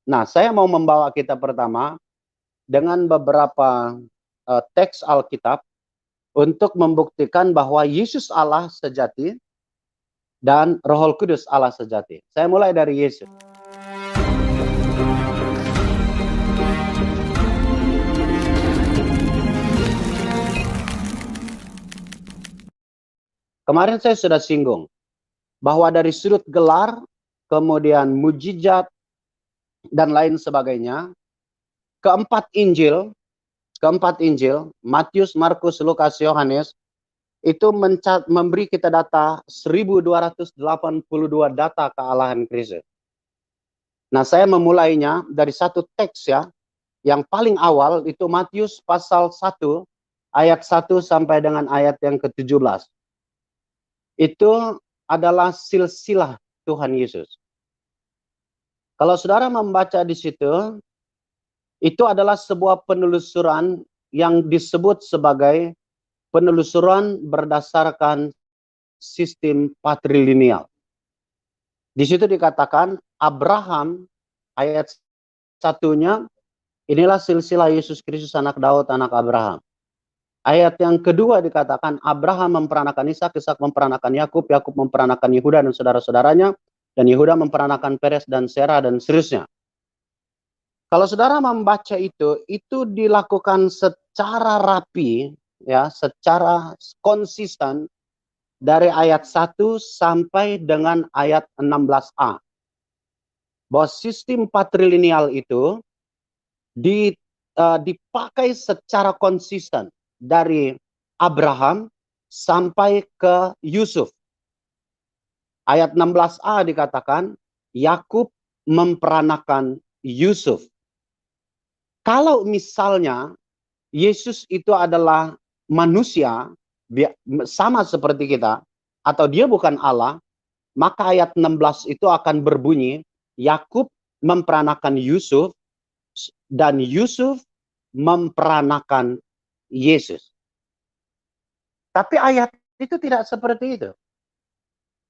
Nah, saya mau membawa kita pertama dengan beberapa teks Alkitab untuk membuktikan bahwa Yesus Allah sejati dan Roh Kudus Allah sejati. Saya mulai dari Yesus. Kemarin saya sudah singgung bahwa dari sudut gelar, kemudian mujizat, dan lain sebagainya, keempat Injil, Matius, Markus, Lukas, Yohanes, itu memberi kita data 1282 data kealahan Kristus. Nah, saya memulainya dari satu teks ya, yang paling awal itu Matius pasal 1, ayat 1 sampai dengan ayat yang ke-17. Itu adalah silsilah Tuhan Yesus. Kalau saudara membaca di situ, itu adalah sebuah penelusuran yang disebut sebagai penelusuran berdasarkan sistem patrilineal. Di situ dikatakan Abraham, ayat satunya, inilah silsilah Yesus Kristus anak Daud, anak Abraham. Ayat yang kedua dikatakan Abraham memperanakan Ishak, Ishak memperanakan Yakub, Yakub memperanakan Yehuda dan saudara-saudaranya, dan Yehuda memperanakan Peres dan Serah dan seterusnya. Kalau saudara membaca itu dilakukan secara rapi, ya, secara konsisten dari ayat 1 sampai dengan ayat 16a. Bahwa sistem patrilineal itu dipakai secara konsisten dari Abraham sampai ke Yusuf. Ayat 16a dikatakan Yakub memperanakan Yusuf. Kalau misalnya Yesus itu adalah manusia sama seperti kita, atau dia bukan Allah, maka ayat 16 itu akan berbunyi Yakub memperanakan Yusuf dan Yusuf memperanakan Yesus. Tapi ayat itu tidak seperti itu.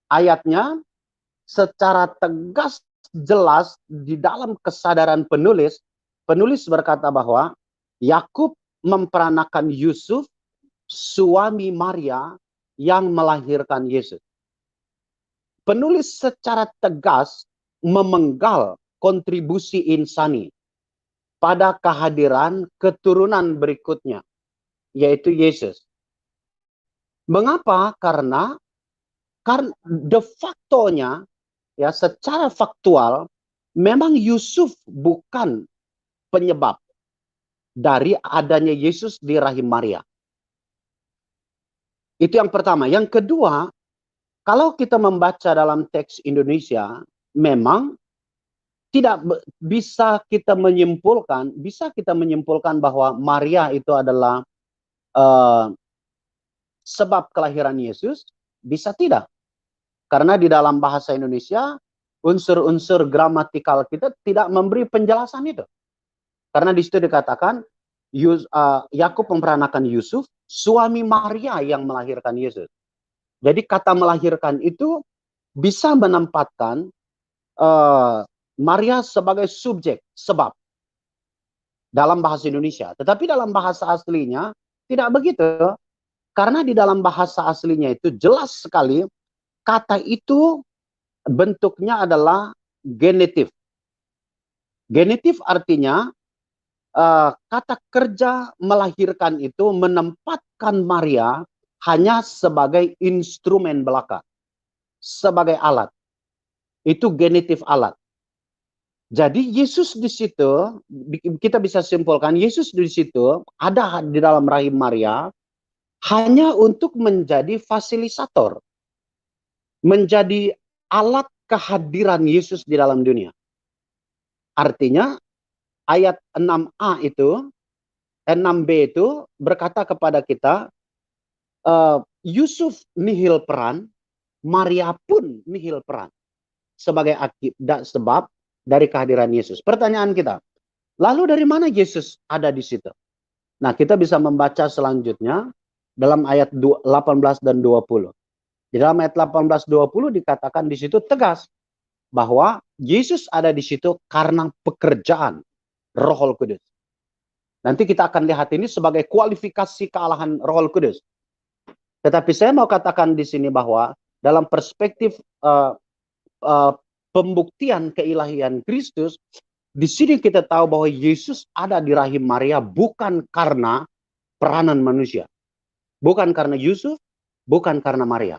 Ayatnya secara tegas jelas di dalam kesadaran penulis berkata bahwa Yakub memperanakan Yusuf, suami Maria yang melahirkan Yesus. Penulis secara tegas memenggal kontribusi insani pada kehadiran keturunan berikutnya, yaitu Yesus. Mengapa? Karena de facto-nya, ya, secara faktual, memang Yusuf bukan penyebab dari adanya Yesus di rahim Maria. Itu yang pertama. Yang kedua, kalau kita membaca dalam teks Indonesia, memang tidak bisa kita menyimpulkan bahwa Maria itu adalah sebab kelahiran Yesus. Bisa tidak. Karena di dalam bahasa Indonesia, unsur-unsur gramatikal kita tidak memberi penjelasan itu. Karena di situ dikatakan, Yakub memperanakan Yusuf, suami Maria yang melahirkan Yesus. Jadi kata melahirkan itu bisa menempatkan Maria sebagai subjek, sebab, dalam bahasa Indonesia. Tetapi dalam bahasa aslinya tidak begitu. Karena di dalam bahasa aslinya itu jelas sekali, kata itu bentuknya adalah genitif. Genitif artinya kata kerja melahirkan itu menempatkan Maria hanya sebagai instrumen belaka, sebagai alat. Itu genitif alat. Jadi Yesus di situ, kita bisa simpulkan Yesus di situ ada di dalam rahim Maria hanya untuk menjadi fasilitator, menjadi alat kehadiran Yesus di dalam dunia. Artinya ayat 6a itu, 6b itu berkata kepada kita, Yusuf nihil peran, Maria pun nihil peran sebagai sebab dari kehadiran Yesus. Pertanyaan kita, lalu dari mana Yesus ada di situ? Nah, kita bisa membaca selanjutnya dalam ayat 18 dan 20. Di dalam ayat 18-20 dikatakan di situ tegas bahwa Yesus ada di situ karena pekerjaan Roh Kudus. Nanti kita akan lihat ini sebagai kualifikasi kealahan Roh Kudus. Tetapi saya mau katakan di sini bahwa dalam perspektif pembuktian keilahian Kristus, di sini kita tahu bahwa Yesus ada di rahim Maria bukan karena peranan manusia. Bukan karena Yusuf, bukan karena Maria.